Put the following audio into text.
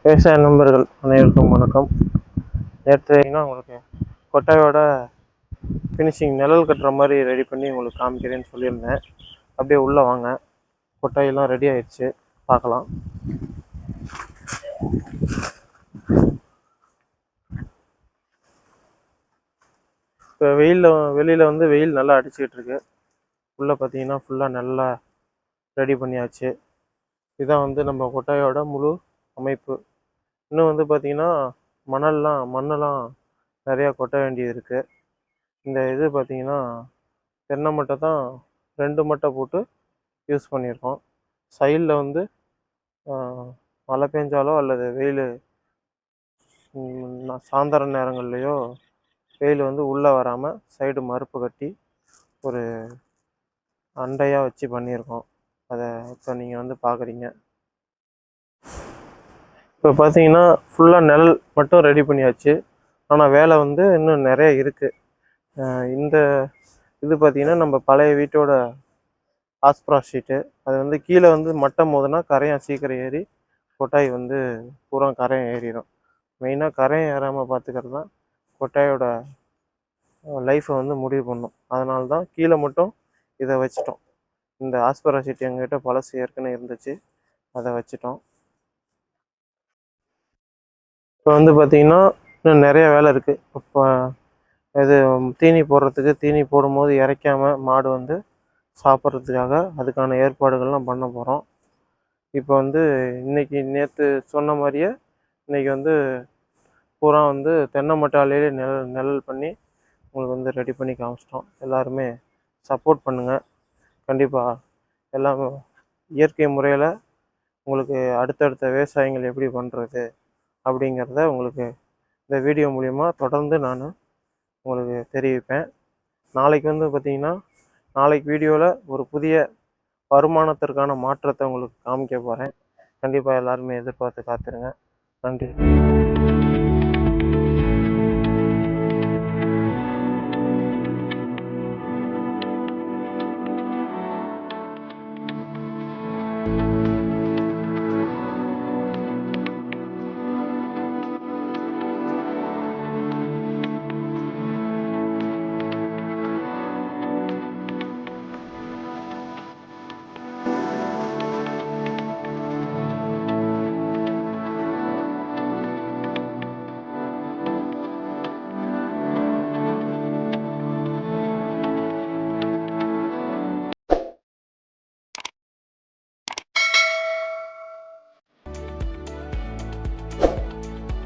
விவசாய நண்பர்கள் அனைவருக்கும் வணக்கம். நேற்று உங்களுக்கு கொட்டாயோட ஃபினிஷிங் நிழல் கட்டுற மாதிரி ரெடி பண்ணி உங்களுக்கு காமிக்கிறேன்னு சொல்லியிருந்தேன். அப்படியே உள்ளே வாங்க, கொட்டாயெல்லாம் ரெடி ஆயிடுச்சு, பார்க்கலாம். இப்போ வெளியில் வந்து வெயில் நல்லா அடிச்சுக்கிட்டு இருக்கு. உள்ளே பார்த்தீங்கன்னா ஃபுல்லாக நல்லா ரெடி பண்ணியாச்சு. இதுதான் வந்து நம்ம கொட்டாயோட முழு அமைப்பு. இன்னும் வந்து பார்த்தீங்கன்னா மண்ணெல்லாம் நிறையா கொட்ட வேண்டியது இருக்குது. இந்த இது பார்த்தீங்கன்னா தென்னை மட்டை தான் 2 மட்டை போட்டு யூஸ் பண்ணியிருக்கோம். சைடில் வந்து மழை பெஞ்சாலோ அல்லது வெயில் சாயந்தர நேரங்கள்லையோ வெயில் வந்து உள்ளே வராமல் சைடு மறுப்பு கட்டி ஒரு அண்டையாக வச்சு பண்ணியிருக்கோம். அதை இப்போ நீங்கள் வந்து பார்க்குறீங்க. இப்போ பார்த்தீங்கன்னா ஃபுல்லாக நிழல் மட்டும் ரெடி பண்ணியாச்சு. ஆனால் வேலை வந்து இன்னும் நிறைய இருக்குது. இந்த இது பார்த்திங்கன்னா நம்ம பழைய வீட்டோட ஆஸ்பரா ஷீட்டு. அது வந்து கீழே வந்து மட்டம் மோதுனா கரையான் சீக்கிரம் ஏறி கொட்டாய் வந்து பூரா கரையான் ஏறிடும். மெயினாக கரையான் ஏறாமல் பார்த்துக்கிறது தான் கொட்டாயோட லைஃப்பை வந்து முடிவு பண்ணும். அதனால தான் கீழே மட்டும் இதை வச்சிட்டோம். இந்த ஆஸ்பரா ஷீட் எங்ககிட்ட பழசு ஏற்கனவே இருந்துச்சு, அதை வச்சிட்டோம். இப்போ வந்து பார்த்திங்கன்னா இன்னும் நிறைய வேலை இருக்குது. இப்போ இது தீனி போடுறதுக்கு, தீனி போடும்போது இறைக்காமல் மாடு வந்து சாப்பிட்றதுக்காக அதுக்கான ஏற்பாடுகள்லாம் பண்ண போகிறோம். இப்போ வந்து நேற்று சொன்ன மாதிரியே இன்றைக்கி வந்து பூரா வந்து தென்னை மட்டையிலே நிழல் பண்ணி உங்களுக்கு வந்து ரெடி பண்ணி காமிச்சிட்டோம். எல்லாருமே சப்போர்ட் பண்ணுங்கள். கண்டிப்பாக எல்லாமே இயற்கை முறையில் உங்களுக்கு அடுத்தடுத்த விவசாயங்கள் எப்படி பண்ணுறது அப்படிங்கிறத உங்களுக்கு இந்த வீடியோ மூலிமா தொடர்ந்து நான் உங்களுக்கு தெரிவிப்பேன். நாளைக்கு வந்து பார்த்திங்கன்னா நாளைக்கு வீடியோவில் ஒரு புதிய வருமானத்திற்கான மாற்றத்தை உங்களுக்கு காமிக்க போகிறேன். கண்டிப்பாக எல்லாருமே எதிர்பார்த்து காத்துருங்க. நன்றி.